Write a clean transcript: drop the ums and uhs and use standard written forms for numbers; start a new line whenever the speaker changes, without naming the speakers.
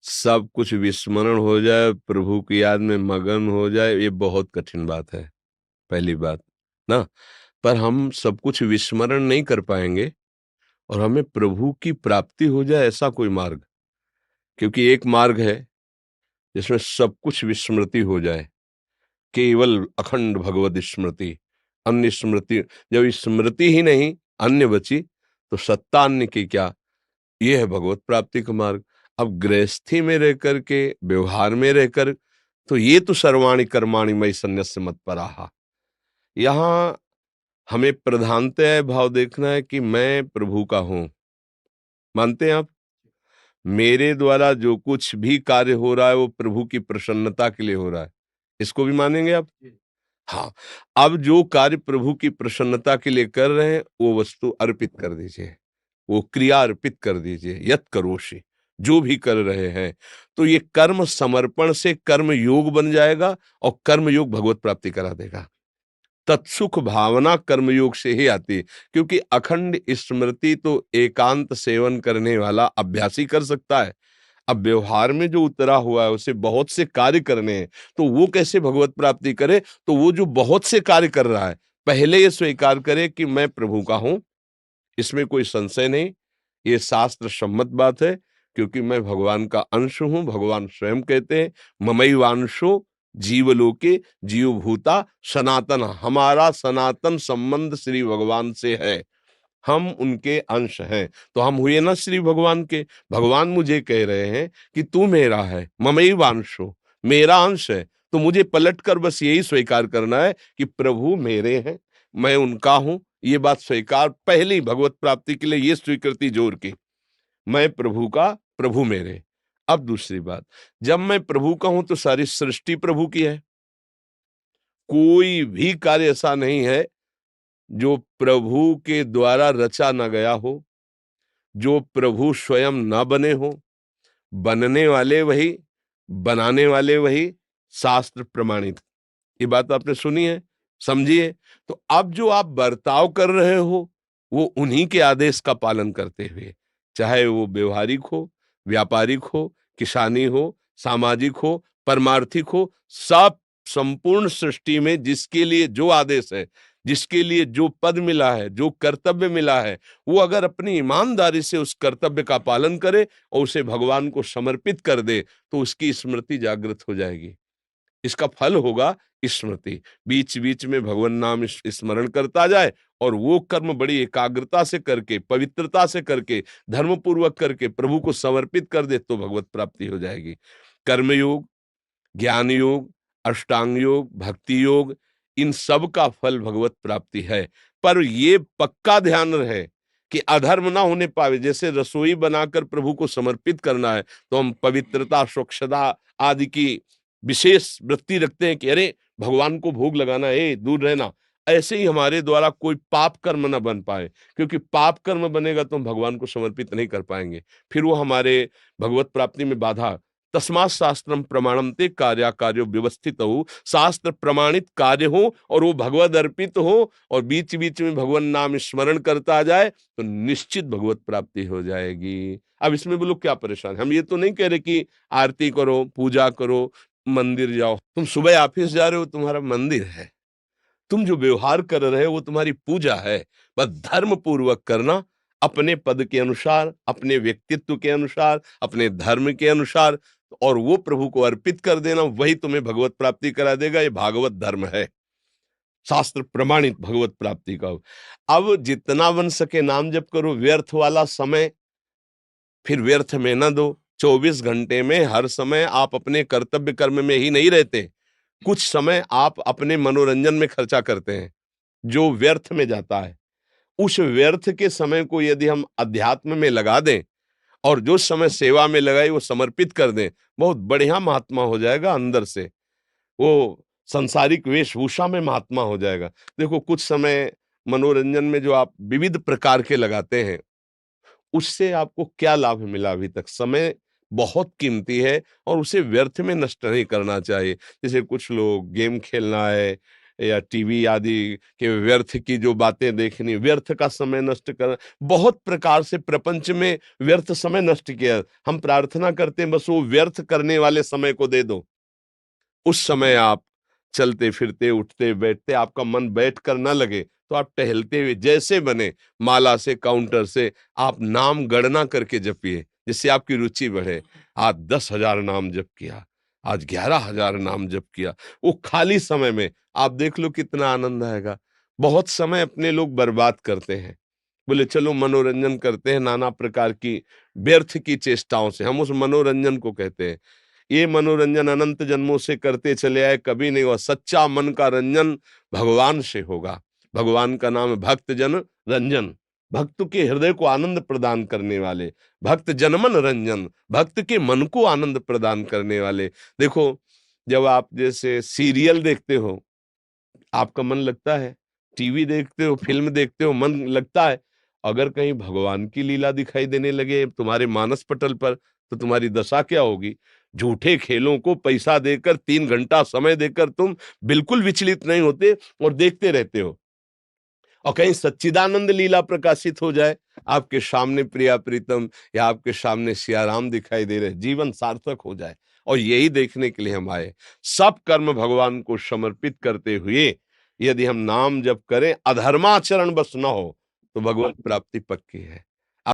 सब कुछ विस्मरण हो जाए, प्रभु की याद में मगन हो जाए, ये बहुत कठिन बात है, पहली बात, ना? पर हम सब कुछ विस्मरण नहीं कर पाएँगे और हमें प्रभु की प्राप्ति हो जाए ऐसा कोई मार्ग, क्योंकि एक मार्ग है जिसमें सब कुछ विस्मृति हो जाए, केवल अखंड भगवद स्मृति, अन्य स्मृति जब स्मृति ही नहीं अन्य बची, तो सत्ता अन्य की क्या? ये है भगवत प्राप्ति का मार्ग। अब गृहस्थी में रह कर के, व्यवहार में रहकर, तो ये तो सर्वाणि कर्माणि मयि सन्न्यस्य मत्पराः। यहाँ हमें प्रधानतः भाव देखना है कि मैं प्रभु का हूँ। मानते हैं आप? मेरे द्वारा जो कुछ भी कार्य हो रहा है वो प्रभु की प्रसन्नता के लिए हो रहा है। इसको भी मानेंगे आप? हाँ, अब जो कार्य प्रभु की प्रसन्नता के लिए कर रहे हैं, वो वस्तु अर्पित कर दीजिए, वो क्रिया अर्पित कर दीजिए, यत् करोषि, जो भी कर रहे हैं। तो ये कर्म समर्पण से कर्म योग बन जाएगा और कर्म योग भगवत प्राप्ति करा देगा। तत्सुख भावना कर्मयोग से ही आती है, क्योंकि अखंड स्मृति तो एकांत सेवन करने वाला अभ्यासी कर सकता है। अब व्यवहार में जो उतरा हुआ है उसे बहुत से कार्य करने हैं, तो वो कैसे भगवत प्राप्ति करे? तो वो जो बहुत से कार्य कर रहा है, पहले ये स्वीकार करे कि मैं प्रभु का हूँ, इसमें कोई संशय नहीं, ये शास्त्र सम्मत बात है, क्योंकि मैं भगवान का अंश हूँ। भगवान स्वयं कहते हैं, ममैवांशो जीवलोके जीवभूता सनातन, हमारा सनातन संबंध श्री भगवान से है, हम उनके अंश हैं। तो हम हुए ना श्री भगवान के। भगवान मुझे कह रहे हैं कि तू मेरा है, ममैवांशो, मेरा अंश है। तो मुझे पलट कर बस यही स्वीकार करना है कि प्रभु मेरे हैं, मैं उनका हूं। ये बात स्वीकार पहली भगवत प्राप्ति के लिए ये स्वीकृति जोर की, मैं प्रभु का, प्रभु मेरे। अब दूसरी बात, जब मैं प्रभु का हूं तो सारी सृष्टि प्रभु की है। कोई भी कार्य ऐसा नहीं है जो प्रभु के द्वारा रचा न गया हो, जो प्रभु स्वयं न बने हो। बनने वाले वही, बनाने वाले वही, शास्त्र प्रमाणित। ये बात आपने सुनी है, समझिए। तो अब जो आप बर्ताव कर रहे हो, वो उन्हीं के आदेश का पालन करते हुए, चाहे वो व्यवहारिक हो, व्यापारिक हो, किसानी हो, सामाजिक हो, परमार्थिक हो, सब संपूर्ण सृष्टि में जिसके लिए जो आदेश है, जिसके लिए जो पद मिला है, जो कर्तव्य मिला है, वो अगर अपनी ईमानदारी से उस कर्तव्य का पालन करे और उसे भगवान को समर्पित कर दे, तो उसकी स्मृति जागृत हो जाएगी। इसका फल होगा स्मृति। बीच बीच में भगवान नाम स्मरण करता जाए और वो कर्म बड़ी एकाग्रता से करके, पवित्रता से करके, धर्म पूर्वक करके प्रभु को समर्पित कर दे, तो भगवत प्राप्ति हो जाएगी। कर्मयोग, ज्ञान योग, अष्टांग योग, भक्ति योग, इन सब का फल भगवत प्राप्ति है। पर ये पक्का ध्यान रहे कि अधर्म ना होने पावे। जैसे रसोई बनाकर प्रभु को समर्पित करना है, तो हम पवित्रता, स्वच्छता आदि की विशेष वृत्ति रखते हैं कि अरे भगवान को भोग लगाना है, दूर रहना। ऐसे ही हमारे द्वारा कोई पाप कर्म ना बन पाए, क्योंकि पाप कर्म बनेगा तो हम भगवान को समर्पित नहीं कर पाएंगे, फिर वो हमारे भगवत प्राप्ति में बाधा। तस्मात् शास्त्रम प्रमाणन्ते कार्याकार्यो व्यवस्थित हो, शास्त्र प्रमाणित कार्य हो और वो भगवद अर्पित हो और बीच बीच में भगवान नाम स्मरण करता जाए, तो निश्चित भगवत प्राप्ति हो जाएगी। अब इसमें बोलो क्या परेशान है? हम ये तो नहीं कह रहे कि आरती करो, पूजा करो, मंदिर जाओ। तुम सुबह ऑफिस जा रहे हो, तुम्हारा मंदिर है। तुम जो व्यवहार कर रहे हो वो तुम्हारी पूजा है। बस धर्म पूर्वक करना, अपने पद के अनुसार, अपने व्यक्तित्व के अनुसार, अपने धर्म के अनुसार, और वो प्रभु को अर्पित कर देना, वही तुम्हें भगवत प्राप्ति करा देगा। ये भागवत धर्म है, शास्त्र प्रमाणित भगवत प्राप्ति का। अब जितना बन सके नाम जप करो, व्यर्थ वाला समय फिर व्यर्थ में न दो। 24 घंटे में हर समय आप अपने कर्तव्य कर्म में ही नहीं रहते, कुछ समय आप अपने मनोरंजन में खर्चा करते हैं, जो व्यर्थ में जाता है। उस व्यर्थ के समय को यदि हम अध्यात्म में लगा दें और जो समय सेवा में लगाए वो समर्पित कर दें, बहुत बढ़िया महात्मा हो जाएगा अंदर से। वो सांसारिक वेशभूषा में महात्मा हो जाएगा। देखो, कुछ समय मनोरंजन में जो आप विविध प्रकार के लगाते हैं, उससे आपको क्या लाभ मिला अभी तक? समय बहुत कीमती है और उसे व्यर्थ में नष्ट नहीं करना चाहिए। जैसे कुछ लोग गेम खेलना है, या टीवी आदि के व्यर्थ की जो बातें देखनी, व्यर्थ का समय नष्ट कर, बहुत प्रकार से प्रपंच में व्यर्थ समय नष्ट किया। हम प्रार्थना करते हैं बस वो व्यर्थ करने वाले समय को दे दो। उस समय आप चलते फिरते उठते बैठते आपका मन बैठ कर ना लगे तो आप टहलते हुए जैसे बने माला से काउंटर से आप नाम गणना करके जपिए, जिससे आपकी रुचि बढ़े। आज 10,000 नाम जप किया, आज 11,000 नाम जप किया, वो खाली समय में आप देख लो कितना आनंद आएगा। बहुत समय अपने लोग बर्बाद करते हैं, बोले चलो मनोरंजन करते हैं नाना प्रकार की व्यर्थ की चेष्टाओं से, हम उस मनोरंजन को कहते हैं। ये मनोरंजन अनंत जन्मों से करते चले आए, कभी नहीं हुआ। सच्चा मन का रंजन भगवान से होगा। भगवान का नाम है भक्त जन रंजन, भक्त के हृदय को आनंद प्रदान करने वाले, भक्त जनमन रंजन, भक्त के मन को आनंद प्रदान करने वाले। देखो, जब आप जैसे सीरियल देखते हो आपका मन लगता है, टीवी देखते हो, फिल्म देखते हो, मन लगता है। अगर कहीं भगवान की लीला दिखाई देने लगे तुम्हारे मानस पटल पर, तो तुम्हारी दशा क्या होगी? झूठे खेलों को पैसा देकर 3 घंटा समय देकर तुम बिल्कुल विचलित नहीं होते और देखते रहते हो। और कहीं सच्चिदानंद लीला प्रकाशित हो जाए, आपके सामने प्रिया प्रीतम या आपके सामने सिया राम दिखाई दे रहे, जीवन सार्थक हो जाए। और यही देखने के लिए हम आए। सब कर्म भगवान को समर्पित करते हुए यदि हम नाम जप करें, अधर्माचरण बस न हो, तो भगवत प्राप्ति पक्की है।